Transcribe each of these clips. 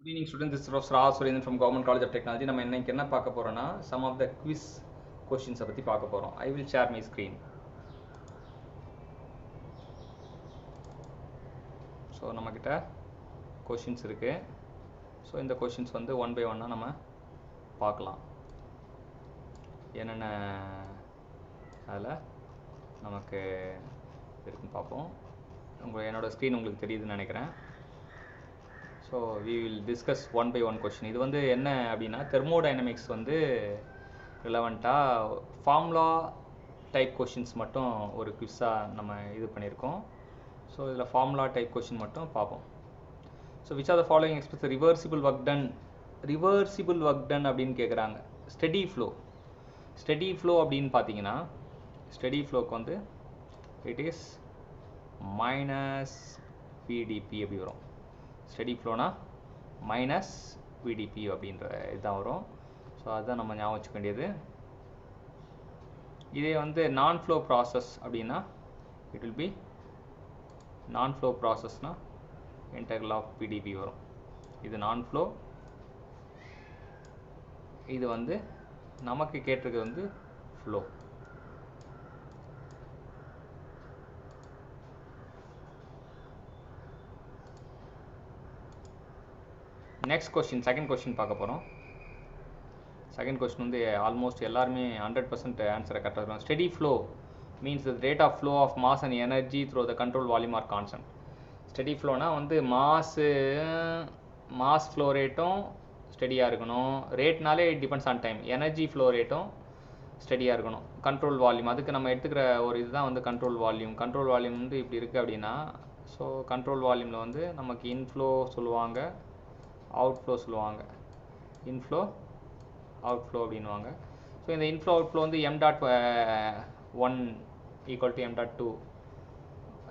Good evening students, this is Professor R. Surendran from Government College of Technology. நம்ம இன்னைக்கு என்ன பார்க்க போறோம்னா some of the quiz questions பத்தி பார்க்க போறோம். I will share my screen. So நம்மக்கிட்ட கொஷின்ஸ் இருக்கு. ஸோ இந்த கொஷின்ஸ் வந்து ஒன் பை ஒன்னாக நம்ம பார்க்கலாம். என்னென்ன அதில் நமக்கு இருக்குன்னு பார்ப்போம். என்னோட ஸ்க்ரீன் உங்களுக்கு தெரியுதுன்னு நினைக்கிறேன். So we will discuss one by one question. இது வந்து என்ன அப்படின்னா தெர்மோடைனமிக்ஸ் வந்து ரிலவெண்ட்டாக ஃபார்முலா டைப் கொஷின்ஸ் மட்டும் ஒரு குவிஸாக நம்ம இது பண்ணியிருக்கோம். ஸோ இதில் ஃபார்முலா டைப் கொஷின் மட்டும் பார்ப்போம். So which are the following express reversible work done அப்படின்னு கேட்குறாங்க. ஸ்டெடி ஃப்ளோ அப்படின்னு பார்த்தீங்கன்னா ஸ்டெடி ஃப்ளோக்கு வந்து இட் இஸ் மைனஸ் விடிபி அப்படி வரும். ஸ்டெடி ஃப்ளோனா மைனஸ் விடிபி அப்படின்ற இதுதான் வரும். ஸோ அதுதான் நம்ம ஞாபகம் வச்சுக்க வேண்டியது. இதே வந்து நான் ஃப்ளோ ப்ராசஸ் அப்படின்னா இட் வில் பி நான் ஃப்ளோ ப்ராசஸ்னால் இன்டெக்ரல் ஆஃப் விடிபி வரும். இது நான் ஃப்ளோ, இது வந்து நமக்கு கேட்டிருக்கிறது வந்து flow. Next question, second question பார்க்க போகிறோம். செகண்ட் கொஸ்டின் வந்து ஆல்மோஸ்ட் எல்லாருமே 100% ஆன்சரை கரெக்டாக இருக்கும். Steady flow means the rate of flow of mass and energy through the control volume are constant. Steady ஃப்ளோனா வந்து மாஸ் ஃப்ளோ ரேட்டும் ஸ்டெடியாக இருக்கணும். ரேட்னாலே it depends on time. Energy flow ரேட்டும் ஸ்டெடியாக இருக்கணும். கண்ட்ரோல் வால்யூம், அதுக்கு நம்ம எடுத்துக்கிற ஒரு இதுதான் வந்து கண்ட்ரோல் வால்யூம். கண்ட்ரோல் வால்யூம் வந்து இப்படி இருக்குது அப்படின்னா, ஸோ கண்ட்ரோல் வால்யூமில் வந்து நமக்கு இன்ஃப்ளோ சொல்லுவாங்க, அவுட்ஃப்ளோ சொல்லுவாங்க. இன்ஃப்ளோ அவுட்ஃப்ளோ அப்படின்வாங்க. ஸோ இந்த இன்ஃப்ளோ அவுட்ஃப்ளோ வந்து m.1 ஈக்குவல் டு m.2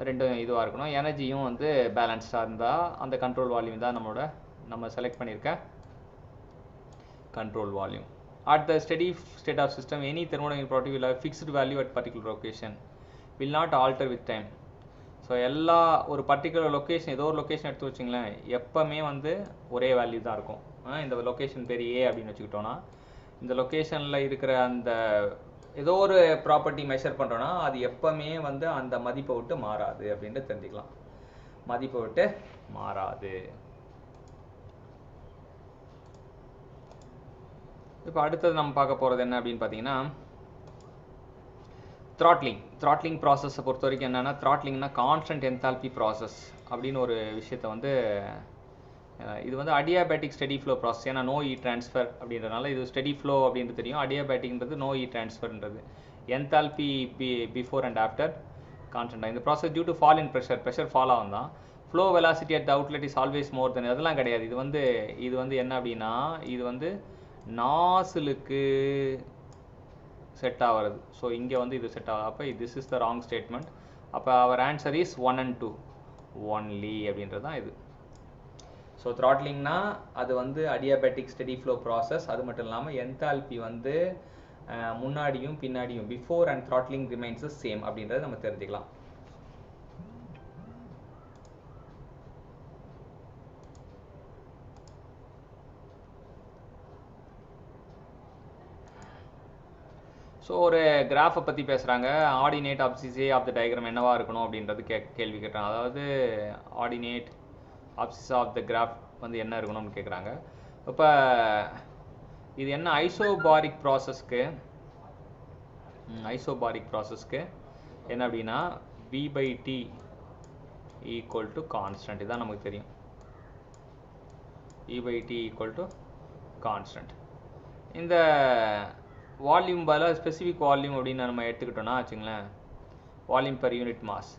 ரெண்டும் இதுவாக இருக்கணும். எனர்ஜியும் வந்து பேலன்ஸ்டாக இருந்தால் அந்த கண்ட்ரோல் வால்யூம் தான் நம்ம செலக்ட் பண்ணியிருக்க control volume. At the steady state of system, any thermodynamic property will have fixed value at particular location, will not alter with time. So எல்லா ஒரு பர்டிகுலர் லொக்கேஷன், ஏதோ ஒரு லொக்கேஷன் எடுத்து வச்சிங்களேன், எப்போவுமே வந்து ஒரே வேல்யூ தான் இருக்கும். இந்த லொக்கேஷன் பேர் ஏ அப்படின்னு வச்சுக்கிட்டோன்னா, இந்த லொக்கேஷனில் இருக்கிற அந்த ஏதோ ஒரு ப்ராப்பர்ட்டி மெஷர் பண்ணுறோன்னா அது எப்போவுமே வந்து அந்த மதிப்பை விட்டு மாறாது அப்படின்ட்டு தெரிஞ்சுக்கலாம். மதிப்பை விட்டு மாறாது. இப்போ அடுத்தது நம்ம பார்க்க போகிறது என்ன அப்படின்னு பார்த்தீங்கன்னா த்ராட்லிங் ப்ராசஸை பொறுத்த வரைக்கும் என்னென்னா, த்ராட்லிங்னா கான்ஸ்டன்ட் என்தால்பி ப்ராசஸ் அப்படின்னு ஒரு விஷயத்தை வந்து இது வந்து அடியாபேட்டிக் ஸ்டெடி ஃப்ளோ ப்ராசஸ். ஏன்னா நோ இ ட்ரான்ஸ்ஃபர் அப்படின்றனால இது ஸ்டெடி ஃப்ளோ அப்படின்றது தெரியும். அடியாபேட்டிக்ன்றது நோ இ ட்ரான்ஸ்ஃபர்ன்றது. Enthalpy before and after constant. இந்த process due to fall in pressure fall ஆகும் தான். Flow velocity at the outlet is always more than. அதெல்லாம் கிடையாது. இது வந்து என்ன அப்படின்னா, இது வந்து நாசிலுக்கு செட் ஆகிறது. ஸோ இங்கே வந்து இது செட் ஆகுது. அப்போ this is the wrong statement. அப்போ அவர் ஆன்சர் இஸ் 1 and 2 ஒன்லி அப்படின்றது தான் இது. ஸோ த்ராட்லிங்னா அது வந்து அடியாபேட்டிக் ஸ்டெடி ஃப்ளோ ப்ராசஸ். அது மட்டும் இல்லாமல் என்தால்பி வந்து முன்னாடியும் பின்னாடியும் before and throttling remains same அப்படின்றத நம்ம தெரிஞ்சுக்கலாம். ஸோ ஒரு கிராஃபை பற்றி பேசுகிறாங்க. ஆர்டினேட் அப்சிஸே ஆஃப் த டயக்ராம் என்னவா இருக்கணும் அப்படின்றது கேள்வி கேட்குறாங்க. அதாவது ஆர்டினேட் அப்சிஸ் ஆஃப் த கிராஃப் வந்து என்ன இருக்கணும்னு கேட்குறாங்க. இப்போ இது என்ன ஐசோபாரிக் ப்ராசஸ்க்கு என்ன அப்படின்னா v/t ஈக்குவல் டு கான்ஸ்டன்ட். இதுதான் நமக்கு தெரியும். v/t equal to constant. இந்த வால்யூம் பதிலாக ஸ்பெசிஃபிக் வால்யூம் அப்படின்னு நம்ம எடுத்துக்கிட்டோன்னா வச்சுங்களேன், வால்யூம் பர் யூனிட் மாஸ்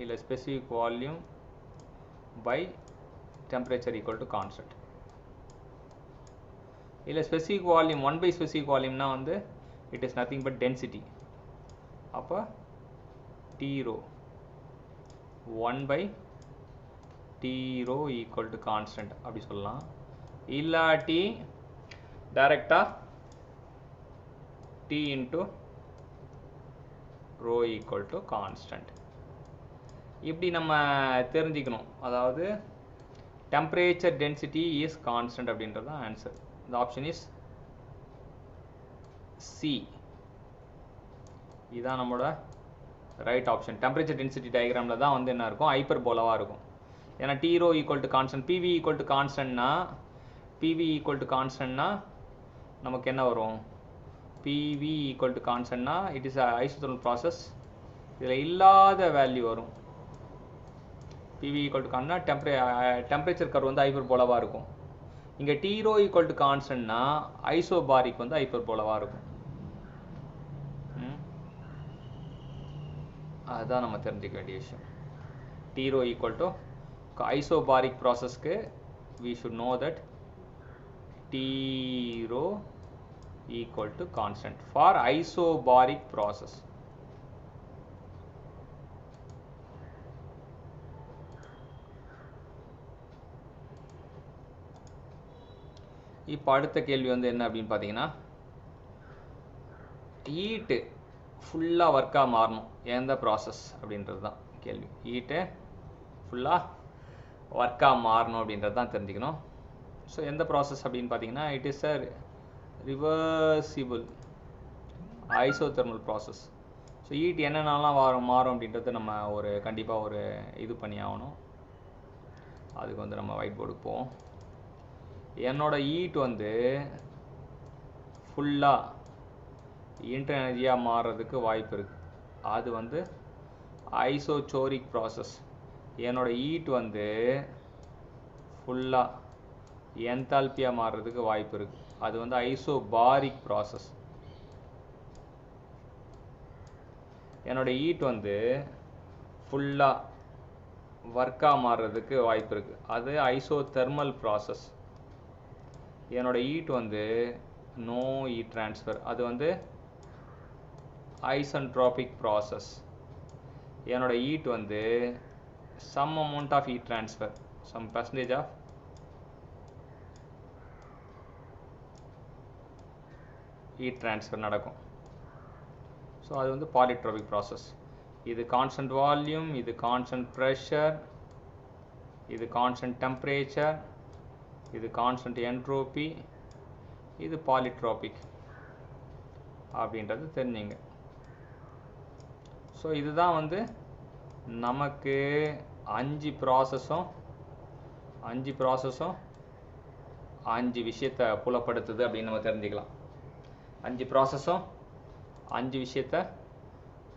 இல்லை specific volume by temperature equal to constant. இல்லை ஸ்பெசிஃபிக் வால்யூம் 1 பை ஸ்பெசிஃபிக் வால்யூம்னா வந்து it is nothing but density. அப்போ D rho 1 by D rho equal to constant அப்படி சொல்லலாம். இல்லாட்டி டைரெக்டாக T into rho equal to constant. இப்படி நம்ம தெரிஞ்சுக்கணும். அதாவது temperature density is constant அப்படின்றது தான் answer. The option is C. இதான் நம்மளோட ரைட் ஆப்ஷன். டெம்பரேச்சர் டென்சிட்டி டயக்ராமில் தான் வந்து என்ன இருக்கும், ஹைப்பர்போலாவாக இருக்கும். ஏன்னா T rho equal to constant, PV equal to கான்ஸ்டன்ட்னா நமக்கு என்ன வரும், பிவி ஈக்குவல் டு கான்ஸ்டன்ட்னா இட் இஸ் ஐசோதர்மல் ப்ராசஸ். இதில் இல்லாத வேல்யூ வரும். பிவி ஈக்குவல் டு கான்ஸ்டன்ட்னா டெம்பரேச்சர் கர்வ் வந்து ஹைப்பர்போலாவாக இருக்கும். இங்கே டி ரோ ஈக்குவல் டு கான்ஸ்டன்ட்னா ஐசோபாரிக் வந்து ஹைப்பர்போலாவாக இருக்கும். அதுதான் நம்ம தெரிஞ்சிக்க வேண்டிய விஷயம். T rho equal to isobaric ப்ராசஸ்க்கு we should know that T rho equal to constant for isobaric process. இப்போ அடுத்த கேள்வி வந்து என்ன அப்படின்னு பார்த்தீங்கன்னா, ஹீட்டு ஃபுல்லாக ஒர்க்காக மாறணும் எந்த ப்ராசஸ் அப்படின்றது தான் கேள்வி. ஹீட்டு ஃபுல்லாக ஒர்க்காக மாறணும் அப்படின்றது தான் தெரிஞ்சுக்கணும். ஸோ எந்த ப்ராசஸ் அப்படின்னு பார்த்தீங்கன்னா, it is a reversible isothermal process. So heat என்னென்னலாம் மாறும் அப்படின்றது நம்ம ஒரு கண்டிப்பாக ஒரு இது பண்ணி ஆகணும். அதுக்கு வந்து நம்ம ஒயிட் போர்டுக்கு போவோம். என்னோட ஹீட் வந்து ஃபுல்லாக இன்டர் எனர்ஜியாக மாறுறதுக்கு வாய்ப்பு இருக்குது. அது வந்து ஐசோசோரிக் ப்ராசஸ். என்னோட ஹீட் வந்து ஃபுல்லாக என்தால்பியாக மாறுறதுக்கு வாய்ப்பு இருக்குது. அது வந்து ஐசோபாரிக் ப்ராசஸ். என்னோட ஹீட் வந்து ஃபுல்லாக ஒர்க்காக மாறுறதுக்கு வாய்ப்பு இருக்குது. அது ஐசோதெர்மல் ப்ராசஸ். என்னோட ஹீட் வந்து நோ ஹீட் ட்ரான்ஸ்ஃபர். அது வந்து ஐசென்ட்ரோபிக் ப்ராசஸ். என்னோட ஹீட் வந்து some amount of heat transfer, some percentage of heat transfer நடக்கும். ஸோ அது வந்து பாலிட்ரோபிக் ப்ராசஸ். இது கான்ஸ்டன்ட் வால்யூம், இது கான்ஸ்டன்ட் ப்ரெஷர், இது கான்ஸ்டன்ட் டெம்பரேச்சர், இது கான்ஸ்டன்ட் என்ட்ரோபி, இது பாலிட்ரோபிக் அப்படின்றது தெரிஞ்சுங்க. ஸோ இதுதான் வந்து நமக்கு அஞ்சு ப்ராசஸும் அஞ்சு விஷயத்தை புலப்படுத்துது அப்படின்னு நம்ம தெரிஞ்சுக்கலாம். அஞ்சு ப்ராசஸும் அஞ்சு விஷயத்தை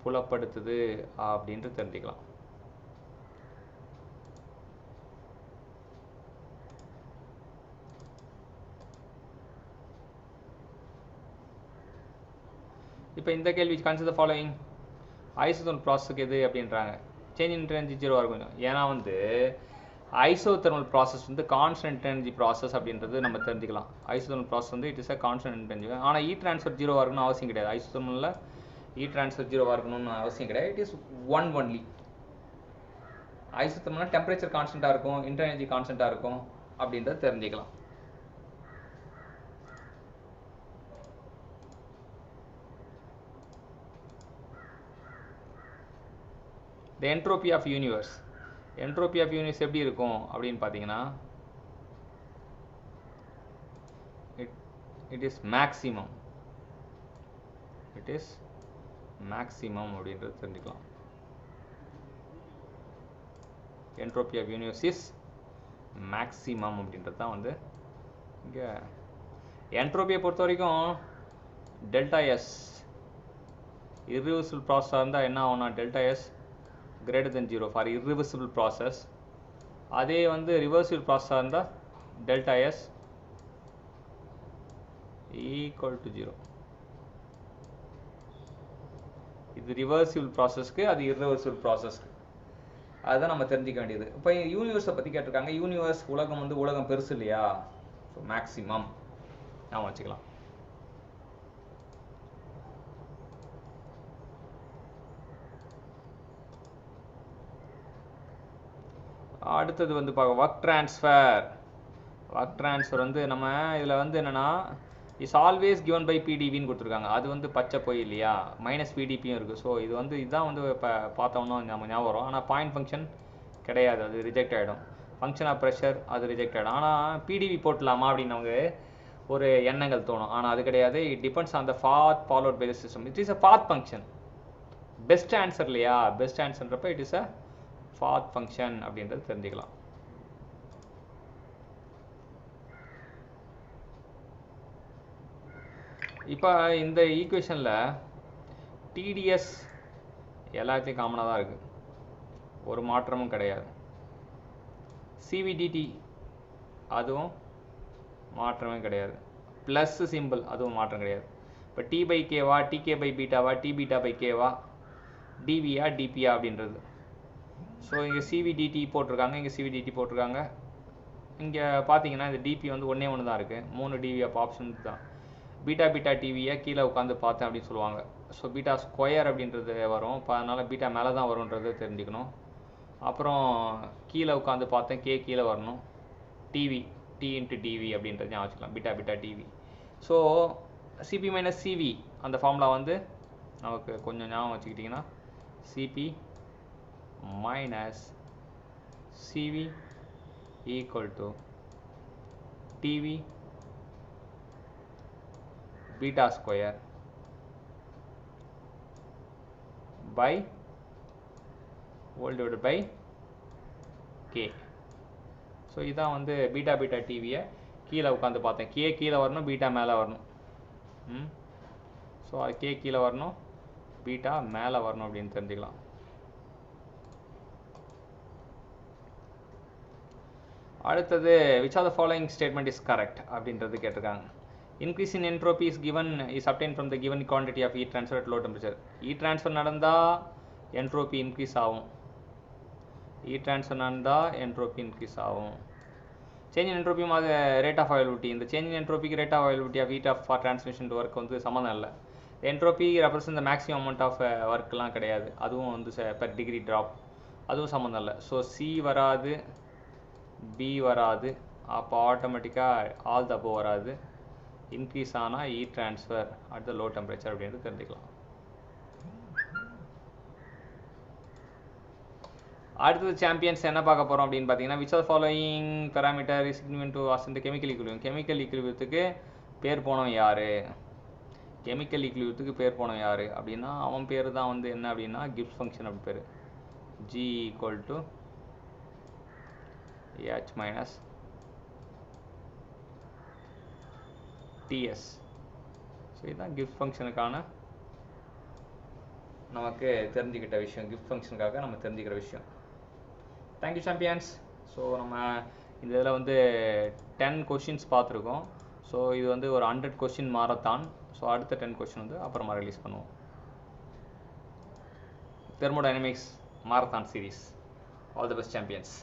புலப்படுத்துது அப்படின்ட்டு தெரிஞ்சுக்கலாம். இப்போ இந்த கேள்வி கன்சிடர் ஃபாலோயிங். ஐசோதெர்மல் ப்ராசஸ்க்கு எது அப்படின்றாங்க. சேஞ்ச் இன் எனர்ஜி ஜீரோவாக இருக்கும். ஏன்னா வந்து ஐசோதெர்மல் ப்ராசஸ் வந்து கான்ஸ்டன்ட் எனர்ஜி ப்ராசஸ் அப்படின்றது நம்ம தெரிஞ்சுக்கலாம். ஐசோதெர்மல் ப்ராசஸ் வந்து it is a constant energy. ஆனால் ஹீட் ட்ரான்ஸ்ஃபர் ஜீரோவாக இருக்கணும்னு அவசியம் கிடையாது. ஐசோதெர்மலில் ஹீட் ட்ரான்ஸ்ஃபர் ஜீரோவாக இருக்கணும்னு அவசியம் கிடையாது. It is one only. ஐசோதெர்மல்னா டெம்பரேச்சர் கான்ஸ்டண்ட்டாக இருக்கும், இன்டர் எனர்ஜி கான்ஸ்டண்ட்டாக இருக்கும் அப்படின்றத தெரிஞ்சுக்கலாம். The entropy of universe. Entropy of universe எப்படி இருக்கும் அப்படின்னு பார்த்தீங்கன்னா, it is maximum. It is maximum அப்படின்றது தெரிஞ்சுக்கலாம். Entropy of universe is maximum அப்படின்றது தான் வந்து இங்கே என்ட்ரோபியை பொறுத்த வரைக்கும் டெல்டா எஸ் irreversible ப்ராசஸாக இருந்தால் என்ன ஆகும்னா delta S greater than 0 for irreversible process. அதே வந்து reversible process இருந்தால் delta S equal to 0. இது reversible processக்கு, அது irreversible processக்கு. அதுதான் நம்ம தெரிஞ்சிக்க வேண்டியது. இப்போ யூனிவர்ஸை பற்றி கேட்டிருக்காங்க. யூனிவர்ஸ் உலகம் வந்து உலகம் பெருசு இல்லையா? ஸோ மேக்ஸிமம் நாம் வச்சுக்கலாம். அடுத்தது வந்து பார்க்க ஒர்க் ட்ரான்ஸ்ஃபர். ஒர்க் ட்ரான்ஸ்ஃபர் வந்து நம்ம இதில் வந்து என்னென்னா இஸ் ஆல்வேஸ் கிவன் பை பிடிவின்னு கொடுத்துருக்காங்க. அது வந்து பச்சை போய் இல்லையா, மைனஸ் பிடிபியும் இருக்குது. ஸோ இது வந்து இதுதான் வந்து இப்போ பார்த்தோம்னா நம்ம ஞாபகம் வரும். ஆனால் பாயிண்ட் ஃபங்க்ஷன் கிடையாது, அது ரிஜெக்ட் ஆகிடும். ஃபங்க்ஷன் ஆஃப் ப்ரெஷர் அது ரிஜெக்டட். ஆனால் பிடிவி போட்டலாமா அப்படின்னு நமக்கு ஒரு எண்ணங்கள் தோணும். ஆனால் அது கிடையாது. It depends on the path followed by the system. It is a path function. Best answer இல்லையா? பெஸ்ட் ஆன்சர்ன்றப்ப it is a path function அப்படின்றது தெரிஞ்சுக்கலாம். இப்போ இந்த ஈக்குவேஷனில் டிடிஎஸ் எல்லாத்தையும் காமனாக தான் இருக்குது, ஒரு மாற்றமும் கிடையாது. சிவிடிடி அதுவும் மாற்றமே கிடையாது. ப்ளஸ் சிம்பிள் அதுவும் மாற்றம் கிடையாது. இப்போ டி பை கேவா, டிகே பை பீட்டாவா, டி பீட்டா பை கேவா, டிவியா டிபியா அப்படின்றது. ஸோ இங்கே சிவிடிடி போட்டிருக்காங்க, இங்கே சிவிடிடி போட்டிருக்காங்க. இங்கே பார்த்தீங்கன்னா இந்த டிபி வந்து ஒன்றே ஒன்று தான் இருக்குது, 3 டிவி அப்போ ஆப்ஷன் தான். பீட்டா டிவியை கீழே உட்காந்து பார்த்தேன் அப்படின்னு சொல்லுவாங்க. ஸோ பீட்டா ஸ்கொயர் அப்படின்றது வரும். இப்போ அதனால் பீட்டா மேலே தான் வரும்ன்றது தெரிஞ்சுக்கணும். அப்புறம் கீழே உட்காந்து பார்த்தேன், கே கீழே வரணும். டிவி டி இன்ட்டு டிவி அப்படின்றது ஞாபகம் வச்சுக்கலாம், beta TV. So CP minus CV அந்த ஃபார்முலா வந்து நமக்கு கொஞ்சம் ஞாபகம் வச்சுக்கிட்டிங்கன்னா CP minus CV equal to TV beta square by whole divided by k. So இதான் வந்து பீட்டா டிவியை கீழே உட்காந்து பார்த்தேன், கே கீழே வரணும், பீட்டா மேலே வரணும். ஸோ அது கே கீழே வரணும், பீட்டா மேலே வரணும் அப்படின்னு தெரிஞ்சுக்கலாம். அடுத்தது which of the following statement is correct அப்படின்றது கேட்டிருக்காங்க. Increase in entropy is given is obtained from the given quantity of heat transfer at low temperature. Heat transfer நடந்தால் entropy increase ஆகும், heat transfer நடந்தால் entropy increase ஆகும். Change in entropy is rate of availability. இந்த change in entropy rate of availability of heat of for transmission to work வந்து சம்மந்தம் இல்லை. entropy represents the maximum amount of workலாம் கிடையாது, அதுவும் வந்து per degree drop, அதுவும் சம்மந்தம் இல்லை. ஸோ சி வராது, பி வராது, அப்போ ஆட்டோமேட்டிக்காக ஆல் த அபோவ் வராது. இன்க்ரீஸ் ஆனால் heat transfer at the low temperature அப்படின்றது தெரிஞ்சுக்கலாம். அடுத்தது சாம்பியன்ஸ் என்ன பார்க்க போகிறோம் அப்படின்னு பார்த்தீங்கன்னா, which are following parameter is significant to ascent chemical equilibrium. Chemical ஈக்குலிபிரியத்துக்கு பேர் போனவன் யார்? கெமிக்கல் ஈக்குலிபிரியத்துக்கு பேர் போனவன் யார் அப்படின்னா அவன் பேர் தான் வந்து என்ன அப்படின்னா கிப்ஸ் ஃபங்க்ஷன் அப்படி பேர். G equal to H minus TS. So இதுதான் கிப்ஸ் ஃபங்க்ஷனுக்கான நமக்கு தெரிஞ்சுக்கிட்ட விஷயம், கிப்ஸ் ஃபங்க்ஷனுக்காக நம்ம தெரிஞ்சுக்கிற விஷயம். Thank you champions. ஸோ நம்ம இந்த இதில் வந்து 10 கொஷின்ஸ் பார்த்துருக்கோம். ஸோ இது வந்து ஒரு 100 கொஷின் மாரத்தான். ஸோ அடுத்த 10 கொஷின் வந்து அப்புறமா ரிலீஸ் பண்ணுவோம். Thermodynamics marathon series. All the best champions.